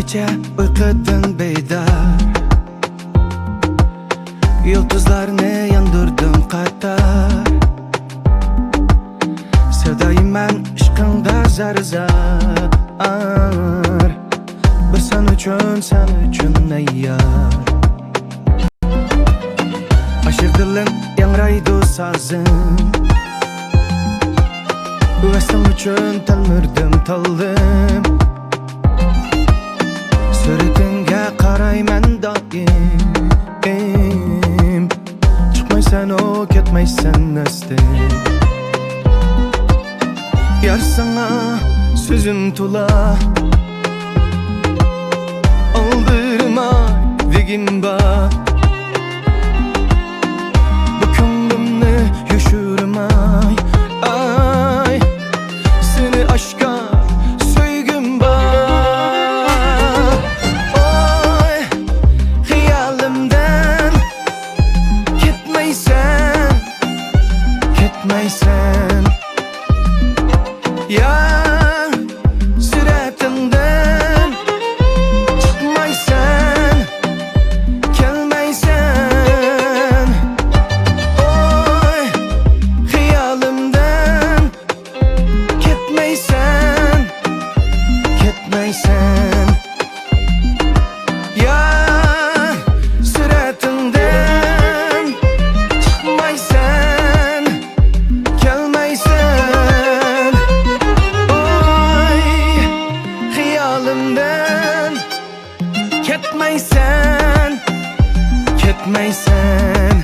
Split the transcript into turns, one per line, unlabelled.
kecha uyqudan beydar, yıldızlarını yandırdım qatar. Sevdayman ishqingda zar-zar, bir sen uchun ayyar. Aşık dilim yangraydı sazım, ve sen uchun talmirdim taldim. Suretinga qarayman doim, chiqmaysan o ketmaysan nestim. Yar sana sözüm tola, aldırma degin bak. Bu ko'nglimni yushirmay, ay seni aşka söygüm bak. Oy hayalimden ketmaysan, ketmaysan. Ya suretimden çıkmaysan, gelmeysen. Oy hayalimden ketmaysan, ketmaysan. Ya suretimden çıkmaysan, gelmeysen. Hayalimden ketmaysan, ketmaysan.